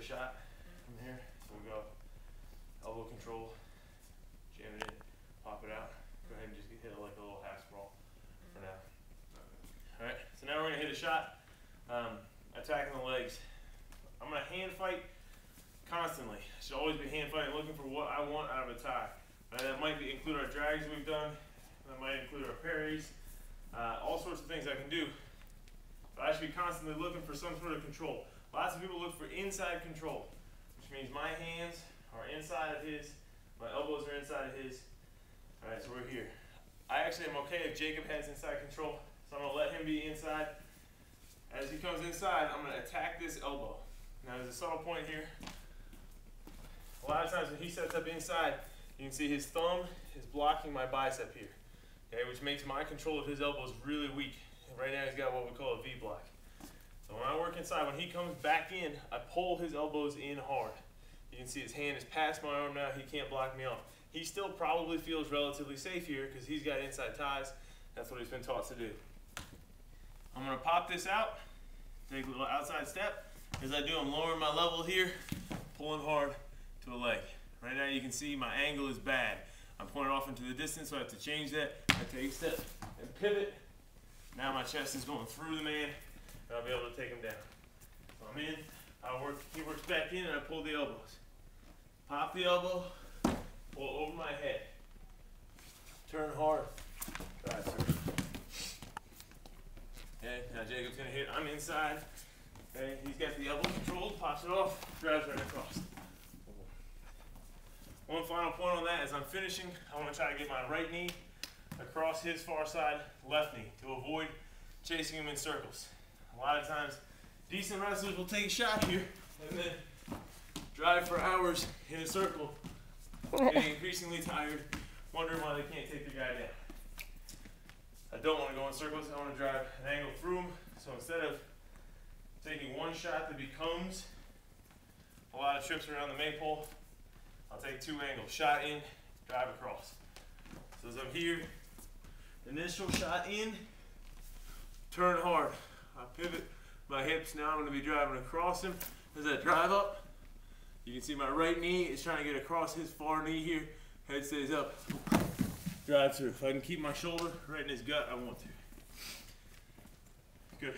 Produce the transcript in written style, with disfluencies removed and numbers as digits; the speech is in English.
a shot from here. So we go elbow control, jam it in, pop it out. Go ahead and just hit it like a little half sprawl for now. All right, so now we're gonna hit a shot, attacking the legs. I'm gonna hand fight constantly. I should always be hand fighting, looking for what I want out of a tie. That might include our drags we've done. That might include our parries. All sorts of things I can do. But I should be constantly looking for some sort of control. Lots of people look for inside control, which means my hands are inside of his, my elbows are inside of his. All right, so we're here. I actually am okay if Jacob has inside control, so I'm gonna let him be inside. As he comes inside, I'm gonna attack this elbow. Now there's a subtle point here. A lot of times when he sets up inside, you can see his thumb is blocking my bicep here, okay, which makes my control of his elbows really weak. Right now he's got what we call a V block. So when I work inside, when he comes back in, I pull his elbows in hard. You can see his hand is past my arm now, he can't block me off. He still probably feels relatively safe here because he's got inside ties. That's what he's been taught to do. I'm gonna pop this out, take a little outside step. As I do, I'm lowering my level here, pulling hard to a leg. Right now you can see my angle is bad. I'm pulling off into the distance, so I have to change that. I take a step and pivot. Now my chest is going through the man, and I'll be able to take him down. So I'm in, he works back in, and I pull the elbows. Pop the elbow, pull over my head. Turn hard, drive through. Okay, now Jacob's gonna hit, I'm inside. Okay, he's got the elbow controlled, pops it off, drives right across. One final point on that, as I'm finishing, I want to try to get my right knee across his far side left knee to avoid chasing him in circles. A lot of times, decent wrestlers will take a shot here and then drive for hours in a circle, getting increasingly tired, wondering why they can't take the guy down. I don't want to go in circles, I want to drive an angle through him, so instead of taking one shot that becomes a lot of trips around the maypole, I'll take two angles, shot in, drive across. So as I'm here, initial shot in, turn hard. I pivot my hips, now I'm gonna be driving across him. As I drive up, you can see my right knee is trying to get across his far knee here. Head stays up, drive through. If I can keep my shoulder right in his gut, I want to. Good.